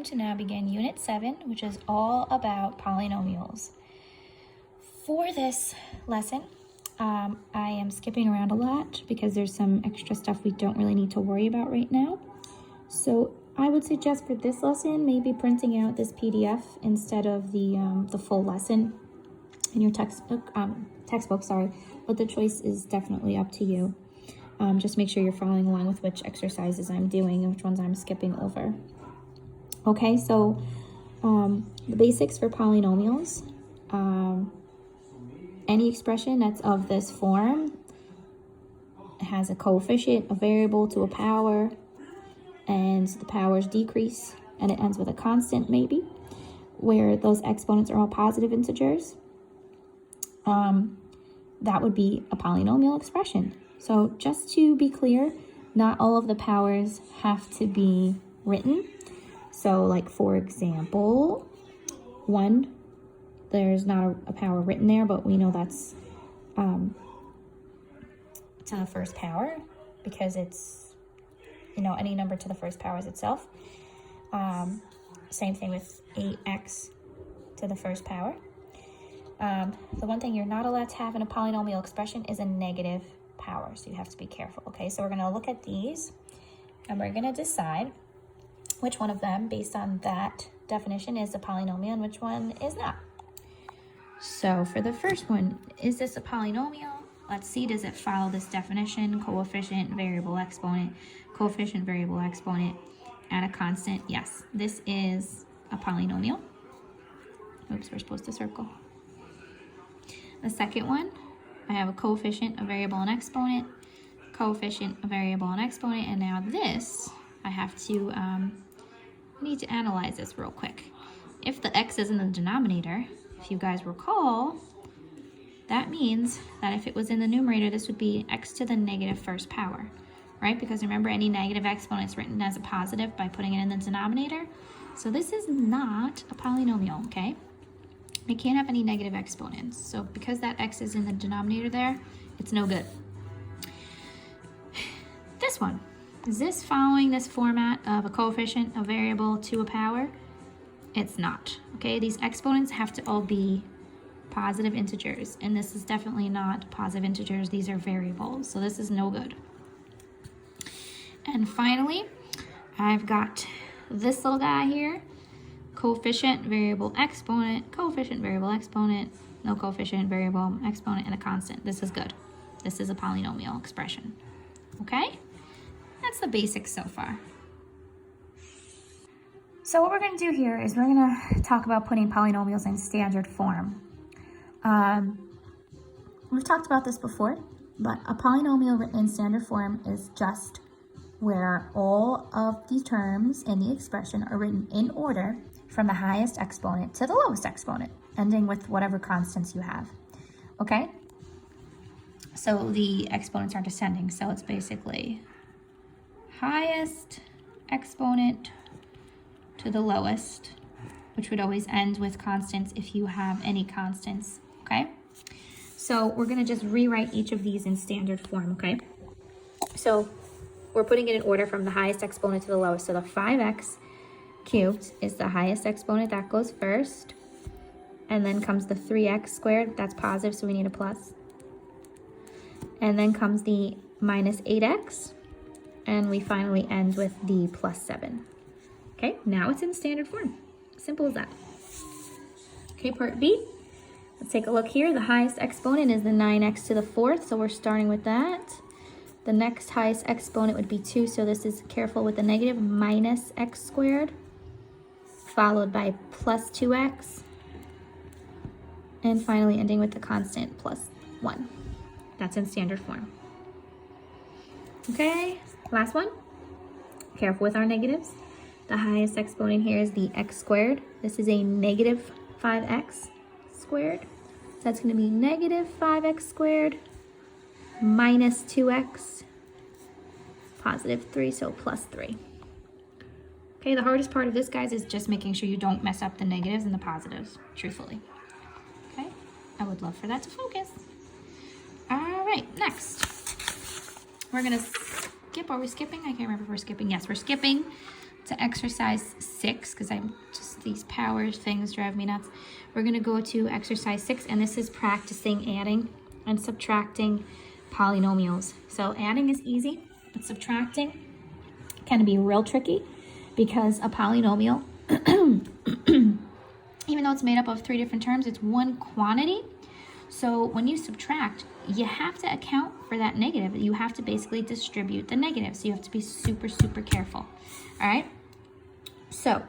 to now begin Unit 7, which is all about polynomials. For this lesson, I am skipping around a lot because there's some extra stuff we don't really need to worry about right now. So I would suggest for this lesson, maybe printing out this PDF instead of the full lesson in your textbook, but the choice is definitely up to you. Just make sure you're following along with which exercises I'm doing and which ones I'm skipping over. Okay, so the basics for polynomials. Any expression that's of this form has a coefficient, a variable to a power, and the powers decrease, and it ends with a constant maybe, where those exponents are all positive integers. That would be a polynomial expression. So just to be clear, not all of the powers have to be written. So like, for example, 1, there's not a power written there, but we know that's to the first power because it's, any number to the first power is itself. Same thing with 8x to the first power. The one thing you're not allowed to have in a polynomial expression is a negative power, so you have to be careful. Okay, so we're going to look at these and we're going to decide which one of them, based on that definition, is a polynomial and which one is not. So for the first one, is this a polynomial? Let's see, does it follow this definition? Coefficient, variable, exponent, coefficient, variable, exponent, and a constant. Yes, this is a polynomial. Oops, we're supposed to circle. The second one, I have a coefficient, a variable, and exponent, coefficient, a variable, and exponent, and now this, I have to, need to analyze this real quick. If the x is in the denominator, if you guys recall, that means that if it was in the numerator, this would be x to the negative first power, right? Because remember, any negative exponent is written as a positive by putting it in the denominator. So this is not a polynomial, okay? It can't have any negative exponents. So because that x is in the denominator there, it's no good. This one, is this following this format of a coefficient, a variable to a power? It's not, okay? These exponents have to all be positive integers, and this is definitely not positive integers. These are variables, so this is no good. And finally, I've got this little guy here. Coefficient, variable, exponent, coefficient, variable, exponent, no coefficient, variable, exponent, and a constant. This is good. This is a polynomial expression. Okay? That's the basics so far. So what we're going to do here is we're going to talk about putting polynomials in standard form. We've talked about this before, but a polynomial written in standard form is just where all of the terms in the expression are written in order from the highest exponent to the lowest exponent, ending with whatever constants you have, okay? So the exponents are descending, so it's basically highest exponent to the lowest, which would always end with constants if you have any constants, okay? So we're gonna just rewrite each of these in standard form, okay? So we're putting it in order from the highest exponent to the lowest. So the 5x cubed is the highest exponent, that goes first. And then comes the 3x squared, that's positive, so we need a plus. And then comes the minus 8x. And we finally end with the plus 7. Okay, now it's in standard form. Simple as that. Okay, part B. Let's take a look here. The highest exponent is the 9x to the 4th, so we're starting with that. The next highest exponent would be 2, so this is, careful with the negative, minus x squared, followed by plus 2x, and finally ending with the constant plus 1. That's in standard form. Okay, last one. Careful with our negatives. The highest exponent here is the x squared. This is a negative 5x squared. So that's going to be negative 5x squared minus 2x, positive 3, so plus 3. Okay, the hardest part of this, guys, is just making sure you don't mess up the negatives and the positives, truthfully. Okay, I would love for that to focus. All right, next. We're going to skip. Are we skipping? I can't remember if we're skipping. Yes, we're skipping to exercise 6, because these power things drive me nuts. We're going to go to exercise 6, and this is practicing adding and subtracting polynomials. So adding is easy, but subtracting can be real tricky, because a polynomial, even though it's made up of 3 different terms, it's one quantity. So when you subtract, you have to account for that negative. You have to basically distribute the negative. So you have to be super, super careful. All right? So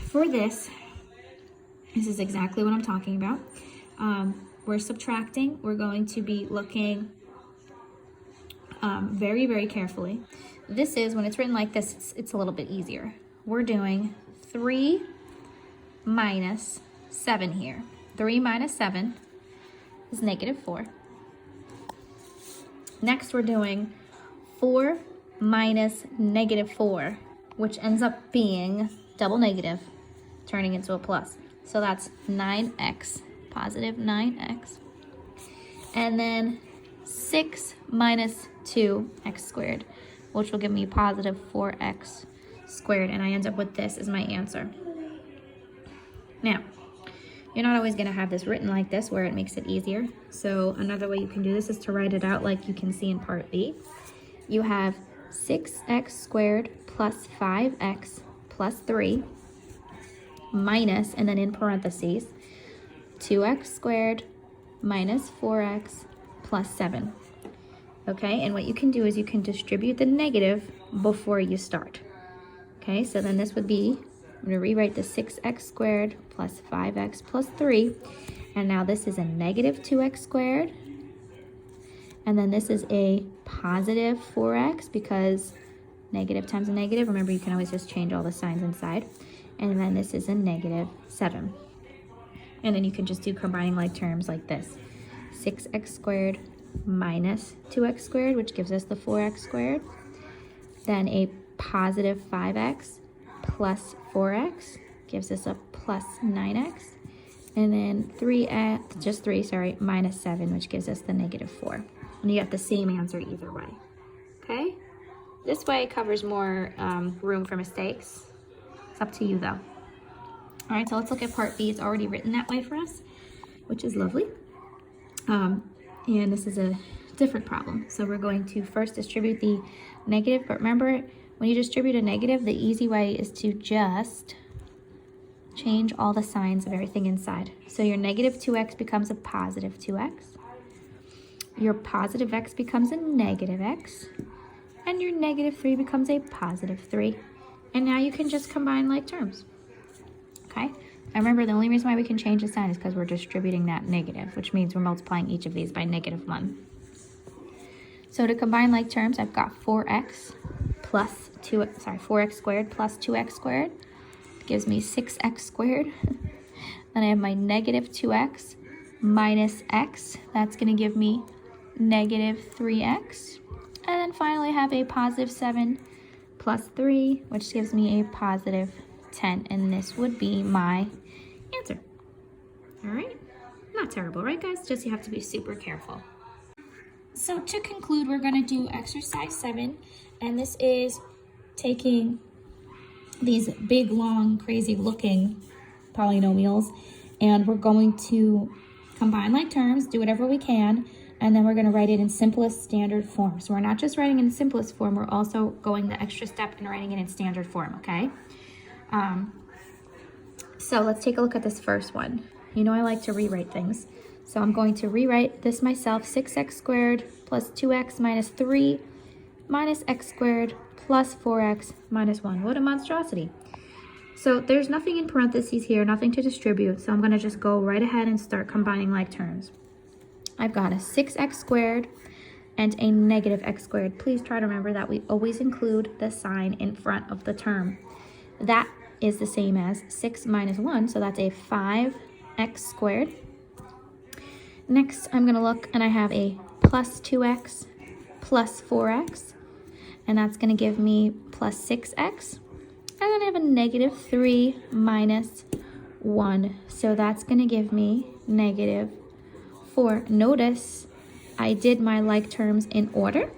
for this is exactly what I'm talking about. We're subtracting. We're going to be looking very, very carefully. This is, when it's written like this, it's a little bit easier. We're doing 3 minus 7 here. 3 minus 7 is negative 4. Next, we're doing 4 minus negative 4, which ends up being double negative, turning into a plus. So that's 9x, positive 9x. And then 6 minus 2x squared, which will give me positive 4x squared. And I end up with this as my answer. Now, you're not always going to have this written like this where it makes it easier. So another way you can do this is to write it out like you can see in part B. You have 6x squared plus 5x plus 3 minus, and then in parentheses, 2x squared minus 4x plus 7. Okay, and what you can do is you can distribute the negative before you start. Okay, so then this would be, I'm going to rewrite the 6x squared plus 5x plus 3. And now this is a negative 2x squared. And then this is a positive 4x, because negative times a negative. Remember, you can always just change all the signs inside. And then this is a negative 7. And then you can just do combining like terms like this. 6x squared minus 2x squared, which gives us the 4x squared. Then a positive 5x plus 4x gives us a plus 9x. And then 3, minus 7, which gives us the negative 4. And you get the same answer either way. Okay? This way covers more room for mistakes. It's up to you though. All right, so let's look at part B. It's already written that way for us, which is lovely. And this is a different problem. So we're going to first distribute the negative, but remember, when you distribute a negative, the easy way is to just change all the signs of everything inside. So your negative 2x becomes a positive 2x. Your positive x becomes a negative x. And your negative 3 becomes a positive 3. And now you can just combine like terms. Okay? I remember the only reason why we can change the sign is because we're distributing that negative, which means we're multiplying each of these by negative 1. So to combine like terms, I've got 4x squared plus 2x squared gives me 6x squared. Then I have my negative 2x minus x. That's going to give me negative 3x. And then finally I have a positive 7 plus 3, which gives me a positive 10. And this would be my answer. All right? Not terrible, right, guys? Just you have to be super careful. So to conclude, we're going to do exercise 7. And this is taking these big, long, crazy looking polynomials, and we're going to combine like terms, do whatever we can, and then we're going to write it in simplest standard form. So we're not just writing in simplest form, we're also going the extra step and writing it in standard form, okay? So let's take a look at this first one. You know I like to rewrite things. So I'm going to rewrite this myself, 6x squared plus 2x minus 3 minus x squared plus 4x minus 1. What a monstrosity. So there's nothing in parentheses here, nothing to distribute, so I'm going to just go right ahead and start combining like terms. I've got a 6x squared and a negative x squared. Please try to remember that we always include the sign in front of the term. That is the same as 6 minus 1, so that's a 5x squared. Next, I'm going to look, and I have a plus 2x plus 4x. And that's going to give me plus 6x. And then I have a negative 3 minus 1. So that's going to give me negative 4. Notice I did my like terms in order.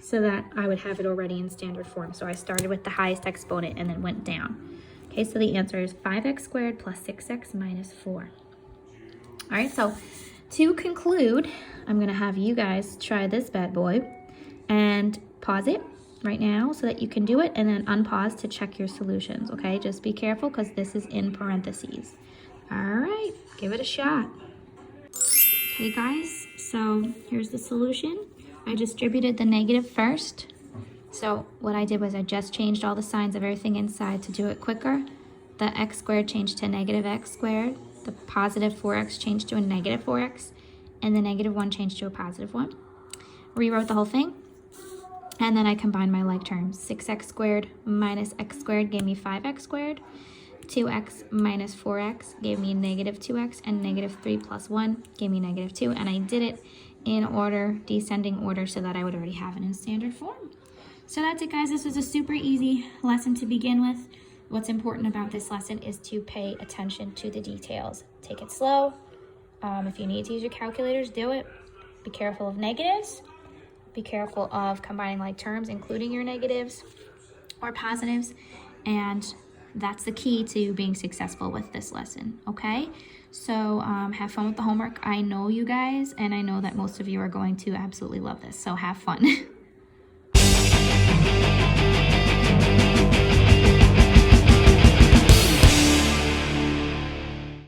so that I would have it already in standard form. So I started with the highest exponent and then went down. Okay, so the answer is 5x squared plus 6x minus 4. All right, so to conclude, I'm gonna have you guys try this bad boy and pause it right now so that you can do it, and then unpause to check your solutions, okay? Just be careful because this is in parentheses. All right, give it a shot. Okay guys, so here's the solution. I distributed the negative first. So what I did was I just changed all the signs of everything inside to do it quicker. The x squared changed to negative x squared. The positive 4x changed to a negative 4x. And the negative 1 changed to a positive 1. Rewrote the whole thing. And then I combined my like terms. 6x squared minus x squared gave me 5x squared. 2x minus 4x gave me negative 2x, and negative 3 plus 1 gave me negative 2. And I did it in order, descending order, so that I would already have it in standard form. So that's it, guys. This was a super easy lesson to begin with. What's important about this lesson is to pay attention to the details. Take it slow. If you need to use your calculators, do it. Be careful of negatives. Be careful of combining like terms, including your negatives or positives. And that's the key to being successful with this lesson, okay? So have fun with the homework. I know you guys, and I know that most of you are going to absolutely love this. So have fun.